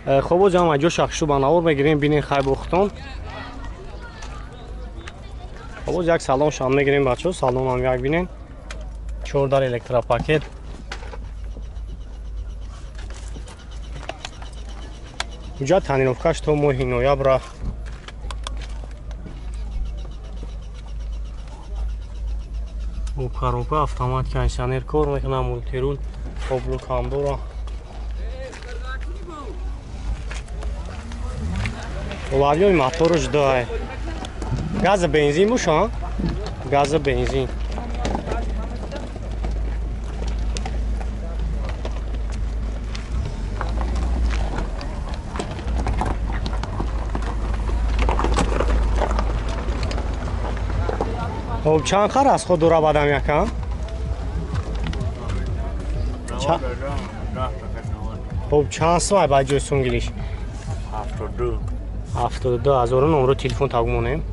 خب و جام اجو شخصو بناور میگیریم ببینین خیلی بختون. خب و یک سالن شام میگیریم بچه‌ها، سالن هم یک ببینین. 14 الکترا پاکت. اینجا تنیروفکاش تو ماه نویبر او کاروپا автомат کنشنر کار میکنه مولتی رول اوبلو کامبورا ولیوی موتورش داره گاز بنزین موشا گاز بنزین خب چند خر از خود دورا بدم یکم؟ خب چند سوای باید جوی سونگلیش؟ 72 از اون نمرو تلفن تاگمونیم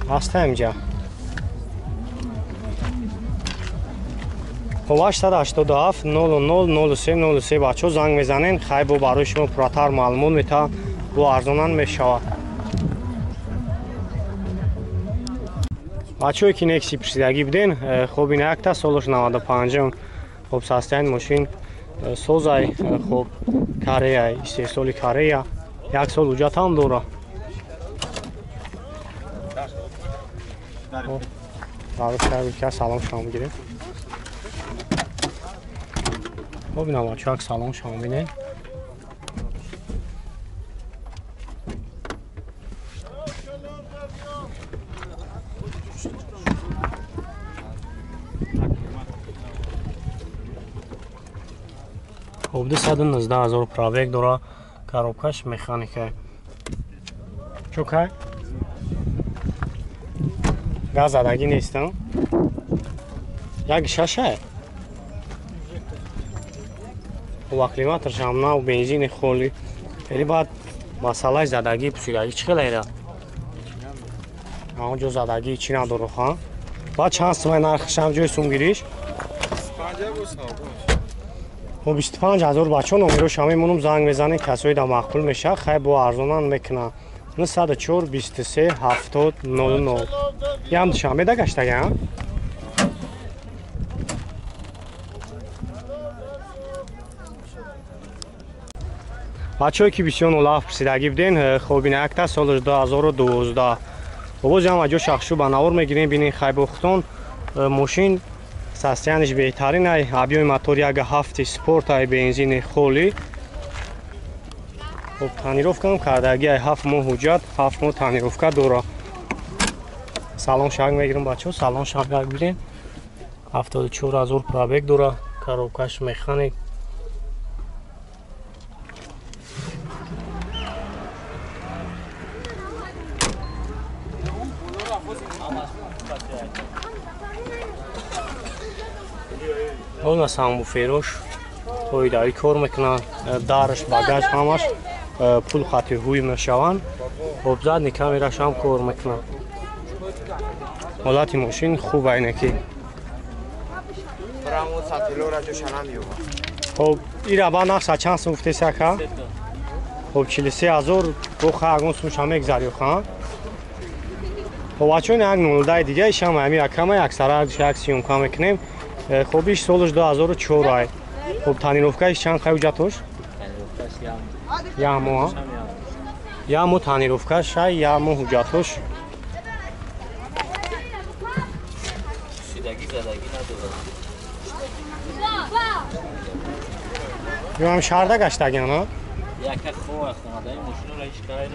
هسته اینجا خب 887 00 03 03 بچه زنگ میزنین خیلی با برای شما پراتر معلومات میتن و ارزانان میشود بچه‌ای که نکسی پرسیدگی بدین خب این یک تا سالش 95 خب ساستین ماشین سوزای خب کاره 3 سال کاره یک سال وجات هم دوره تعریف کردیم که سلام شما بگیریم خب اینا بچه‌ها سلام شما ببینید خب 219,000 پرابگ داره коробкаш механика чукай газ задагӣ нестам як шаша ва климатрш ҳам нав бензини холӣ вале баъд масъалаи задагӣ пусидагӣ чӣ хел эра ҳамон ҷо задагӣ чӣ надору ха баъд чанд сумай нархаш ҳам ҷои сумгириш 25,000 бачо номеро шама мемонам занг мезанед касои да мақбул меша хай бо арзонан мекуна 904 23 70 00 ям душам беда гаштагам бачое ки бисёр олаф пурсидагӣ буден хоб ин якта солаш 2012 боз ям аҷо шахшу ба навор мегирем бинин хай бо хутон мошин состояниш беҳтарин ай объёми мотор 1.7 спорт ай бензини холӣ хоб танировкам кардаги ай 7 моҳ ҳуҷҷат 7 моҳ танировка дора салон шаг мегирам бачо салон шаг бигирем 74,000 пробег дора коробкаш механик اون سامو فروش هویداری کار میکنن دارش باگاج همش پول خاطر هوی میشوند ابزار نکامیراش هم کار میکنن حالت ماشین خوب اینه که خب این را با نقص چند سو گفته سکا خب 43,000 بو خواهگون سوش هم اگذاری خواهن خب بچون یک نولده دیگه ایش هم همی اکرمه اکثر یک سیوم کام میکنیم خب ایش سالش 2004 ای خب تانیروفکایش چند خیلی جاتوش؟ یا مو تانیروفکاش های یا مو جاتوش یا هم شرده گشتگی ها؟ یک خواه خانده این ماشین را هیچ کاری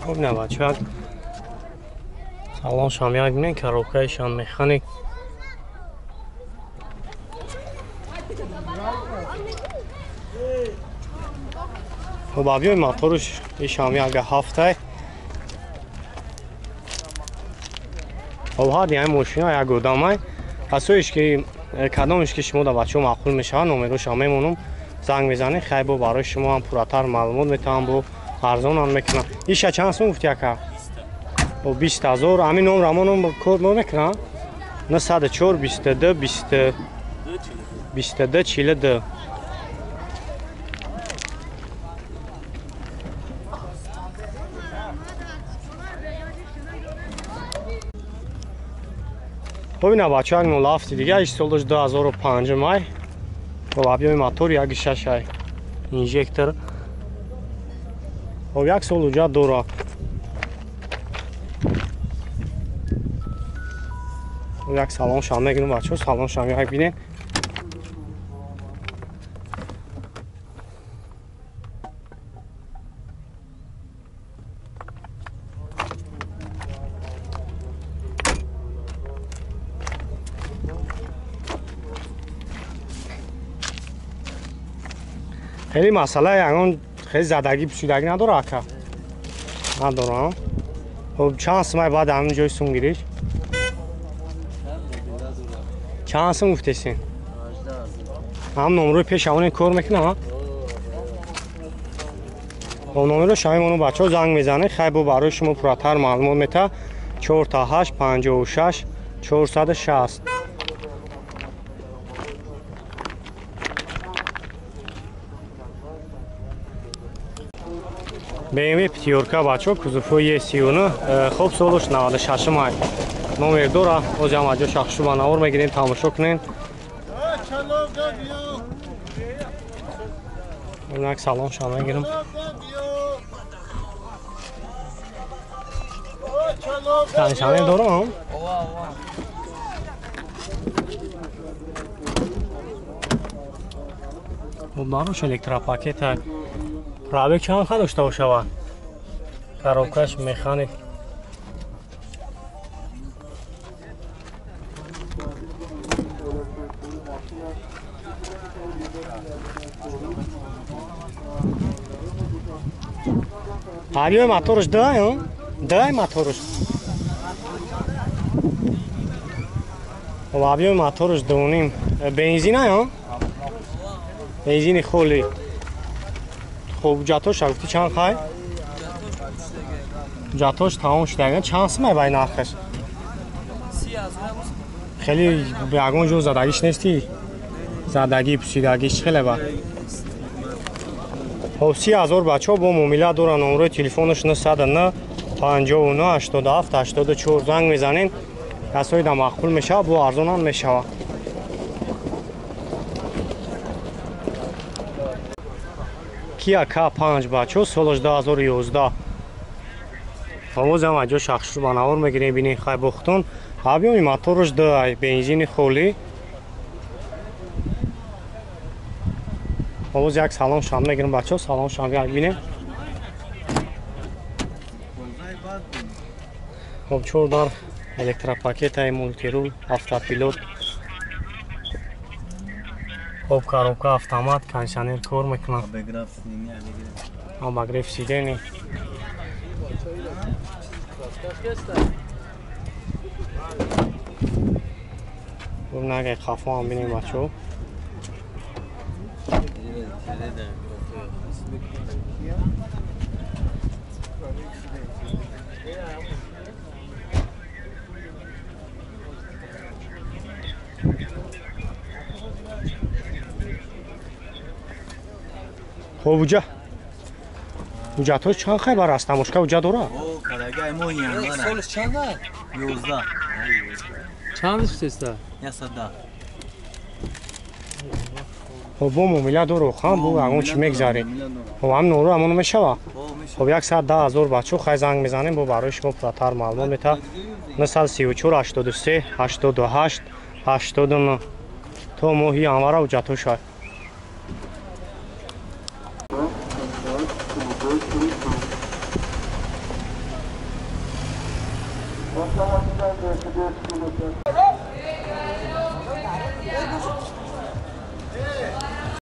خب نه بچه ها سالان شامی ها بینن کاروبکایشان مکانیک خب آبیای موتورش این شامی ها 7 خب ها دیگه ماشین ها یک گودام های پسویش که کدامش که شما دا بچه ها معقول میشه نومرو شامی مونم زنگ میزنه خیلی برای شما هم پراتر معلومات میتونم با ارزان هم میکنم. ایشا چند سوم گفتی اکا؟ 20,000. همین نمره همون کد میکنم. 904 22 22 42. خب اینا بچه ها نو لافتی دیگه ایش سالش 2005 مای. خب объем мотор 1.6 інжектор. خب یک سال وجود داره. یک سلام شام میگیرم بچه ها. سلام شام یک بینین. خیلی مسئله یعنی خیلی زدگی پسیدگی نداره اکا؟ نداره. خب چند سمای بعد همین جای سوم گیریش؟ چند سم گفتیسین؟ هم نمره پیش همون کار میکنه ها؟ خب نمره شما منو بچه ها زنگ میزنه خیلی با برای شما پراتر معلومات میته 4 تا 8 56 460. BMW пятерка бачо кузовой 39 хоб солош 96 май номер дора озам аҷо шахшу ба навор мегирем тамошо кунем. инак салом шама мегирем. танишане дорам барош электропакета пробег чанд ха дошта бошава? коробкаш механик. объем моторш дай, дай моторш. объем моторш доним. бензин ай, бензини холи. خب جاتوش گفتی چند خواهی؟ جاتوش تمام شده چند سمه بای نرخش؟ خیلی بیاگون جو زدگیش نیستی؟ زدگی پسیدگیش خیلی با خب 30,000 بچه ها با مومیله دارن. نمره تلفونش 909 59 87 84 زنگ میزنین کسایی در مقبول میشه با ارزان هم میشه. Kia K5 بچه سالش 2011 آواز هم اجا شخص رو بناور میگیریم بینیم خیلی بختون. объем موتورش دای بنزین خولی. آواز یک سلام شام میگیریم بچه سلام شام یک بینیم. خب چور دار الکتروپاکت های مولتی رول автопилот. خب коробка автомат кондиционер کار میکنه. обогрев сидений. خب نگه خفا هم بینیم بچه ها. خب اوجا اوجا تو چند خیلی است نموشکه اوجا داره؟ او کلگه موی هم سالش چنده؟ 11 چندش سیسته؟ 110. خب با مومیله داره خواهم بو اگون چی میگذاری؟ خب هم نورو همونو میشوه؟ خب 110,000 بچه خیلی زنگ میزنیم با برای شما پراتر معلومات میته 934 83 88 89 تو موهی انواره اوجا تو شای.